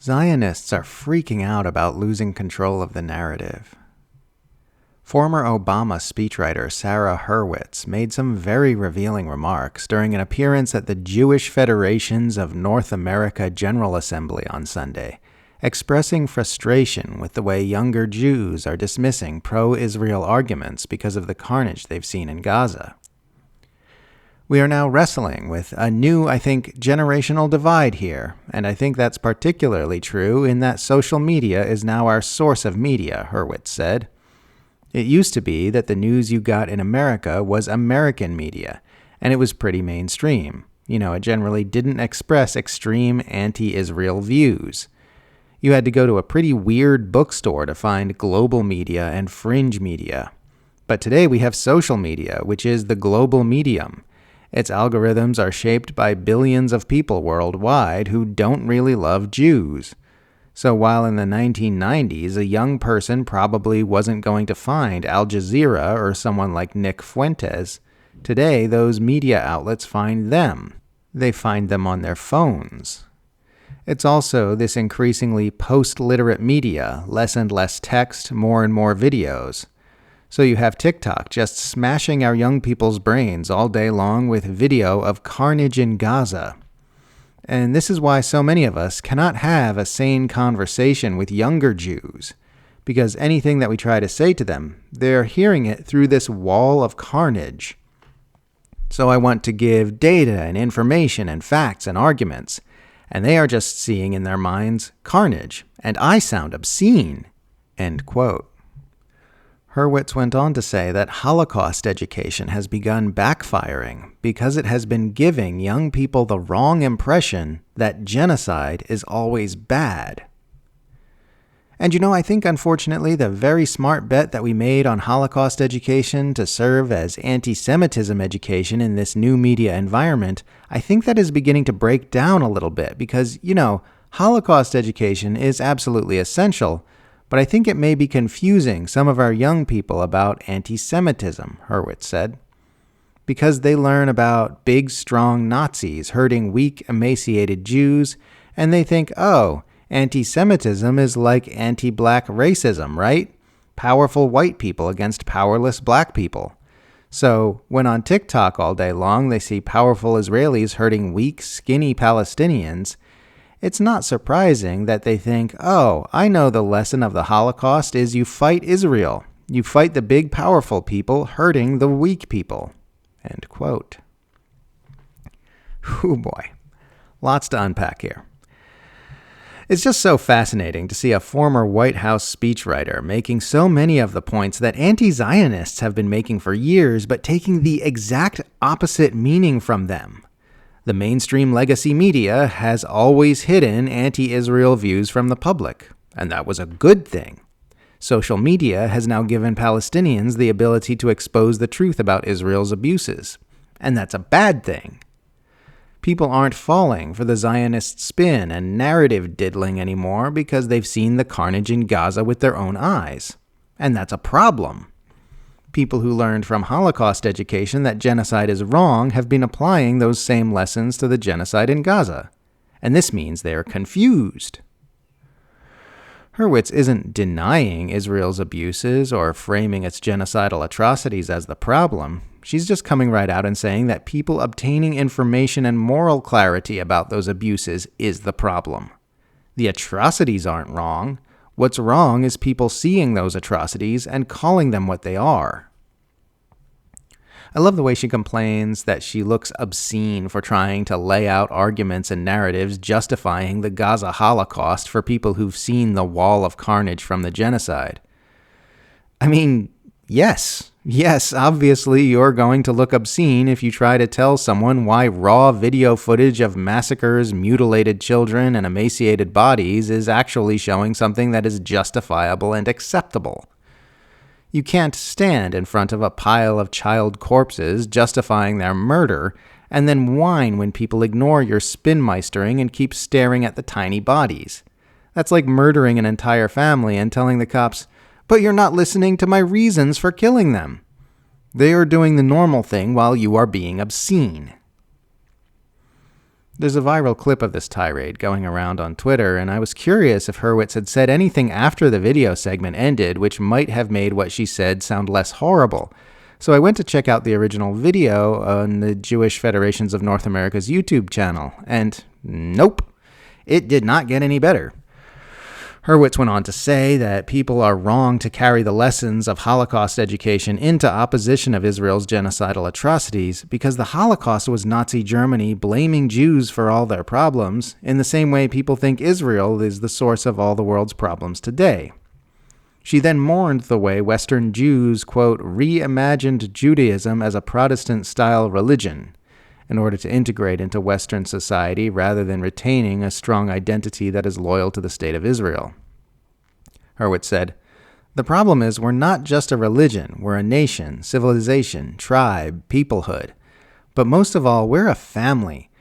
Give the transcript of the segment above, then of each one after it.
Zionists are freaking out about losing control of the narrative. Former Obama speechwriter Sarah Hurwitz made some very revealing remarks during an appearance at the Jewish Federations of North America General Assembly on Sunday, expressing frustration with the way younger Jews are dismissing pro-Israel arguments because of the carnage they've seen in Gaza. We are now wrestling with a new, generational divide here, and I think that's particularly true in that social media is now our source of media, Hurwitz said. It used to be that the news you got in America was American media, and it was pretty mainstream. It generally didn't express extreme anti-Israel views. You had to go to a pretty weird bookstore to find global media and fringe media. But today we have social media, which is the global medium. Its algorithms are shaped by billions of people worldwide who don't really love Jews. So while in the 1990s a young person probably wasn't going to find Al Jazeera or someone like Nick Fuentes, today those media outlets find them. They find them on their phones. It's also this increasingly post-literate media, less and less text, more and more videos. So you have TikTok just smashing our young people's brains all day long with video of carnage in Gaza. And this is why so many of us cannot have a sane conversation with younger Jews, because anything that we try to say to them, they're hearing it through this wall of carnage. So I want to give data and information and facts and arguments, and they are just seeing in their minds carnage, and I sound obscene, end quote. Hurwitz went on to say that Holocaust education has begun backfiring because it has been giving young people the wrong impression that genocide is always bad. And I think unfortunately the very smart bet that we made on Holocaust education to serve as anti-Semitism education in this new media environment, I think that is beginning to break down a little bit because, Holocaust education is absolutely essential, but I think it may be confusing some of our young people about anti-Semitism, Hurwitz said, because they learn about big, strong Nazis hurting weak, emaciated Jews, and they think, oh, anti-Semitism is like anti-black racism, right? Powerful white people against powerless black people. So when on TikTok all day long they see powerful Israelis hurting weak, skinny Palestinians, it's not surprising that they think, oh, I know the lesson of the Holocaust is you fight Israel. You fight the big, powerful people hurting the weak people. End quote. Whew, boy. Lots to unpack here. It's just so fascinating to see a former White House speechwriter making so many of the points that anti-Zionists have been making for years, but taking the exact opposite meaning from them. The mainstream legacy media has always hidden anti-Israel views from the public, and that was a good thing. Social media has now given Palestinians the ability to expose the truth about Israel's abuses, and that's a bad thing. People aren't falling for the Zionist spin and narrative diddling anymore because they've seen the carnage in Gaza with their own eyes, and that's a problem. People who learned from Holocaust education that genocide is wrong have been applying those same lessons to the genocide in Gaza, and this means they are confused. Hurwitz isn't denying Israel's abuses or framing its genocidal atrocities as the problem. She's just coming right out and saying that people obtaining information and moral clarity about those abuses is the problem. The atrocities aren't wrong. What's wrong is people seeing those atrocities and calling them what they are. I love the way she complains that she looks obscene for trying to lay out arguments and narratives justifying the Gaza Holocaust for people who've seen the wall of carnage from the genocide. I mean, yes, obviously you're going to look obscene if you try to tell someone why raw video footage of massacres, mutilated children, and emaciated bodies is actually showing something that is justifiable and acceptable. You can't stand in front of a pile of child corpses justifying their murder and then whine when people ignore your spinmeistering and keep staring at the tiny bodies. That's like murdering an entire family and telling the cops, "But you're not listening to my reasons for killing them." They are doing the normal thing while you are being obscene. There's a viral clip of this tirade going around on Twitter, and I was curious if Hurwitz had said anything after the video segment ended which might have made what she said sound less horrible. So I went to check out the original video on the Jewish Federations of North America's YouTube channel, and nope, it did not get any better. Hurwitz went on to say that people are wrong to carry the lessons of Holocaust education into opposition of Israel's genocidal atrocities because the Holocaust was Nazi Germany blaming Jews for all their problems in the same way people think Israel is the source of all the world's problems today. She then mourned the way Western Jews, quote, reimagined Judaism as a Protestant-style religion in order to integrate into Western society rather than retaining a strong identity that is loyal to the State of Israel. Hurwitz said, "The problem is we're not just a religion, we're a nation, civilization, tribe, peoplehood. But most of all, we're a family.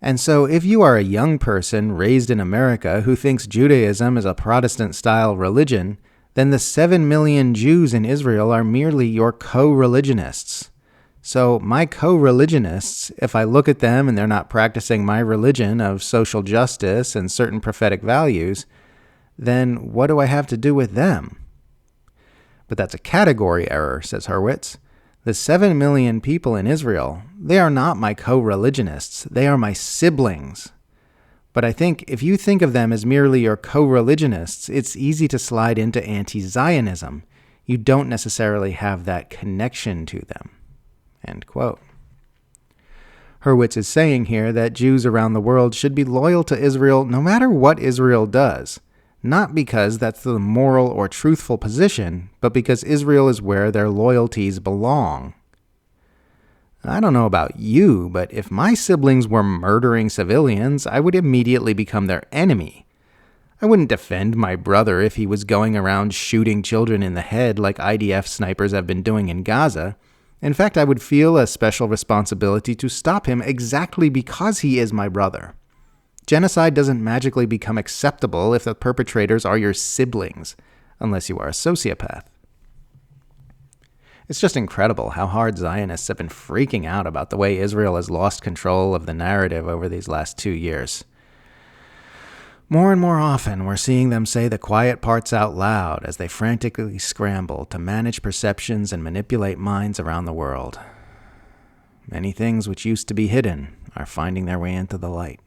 And so if you are a young person raised in America who thinks Judaism is a Protestant-style religion, then the 7 million Jews in Israel are merely your co-religionists. So my co-religionists, if I look at them and they're not practicing my religion of social justice and certain prophetic values, then what do I have to do with them?" But that's a category error, says Hurwitz. The 7 million people in Israel, they are not my co-religionists. They are my siblings. But I think if you think of them as merely your co-religionists, it's easy to slide into anti-Zionism. You don't necessarily have that connection to them. End quote. Hurwitz is saying here that Jews around the world should be loyal to Israel no matter what Israel does, not because that's the moral or truthful position, but because Israel is where their loyalties belong. I don't know about you, but if my siblings were murdering civilians, I would immediately become their enemy. I wouldn't defend my brother if he was going around shooting children in the head like IDF snipers have been doing in Gaza. In fact, I would feel a special responsibility to stop him exactly because he is my brother. Genocide doesn't magically become acceptable if the perpetrators are your siblings, unless you are a sociopath. It's just incredible how hard Zionists have been freaking out about the way Israel has lost control of the narrative over these last 2 years. More and more often, we're seeing them say the quiet parts out loud as they frantically scramble to manage perceptions and manipulate minds around the world. Many things which used to be hidden are finding their way into the light.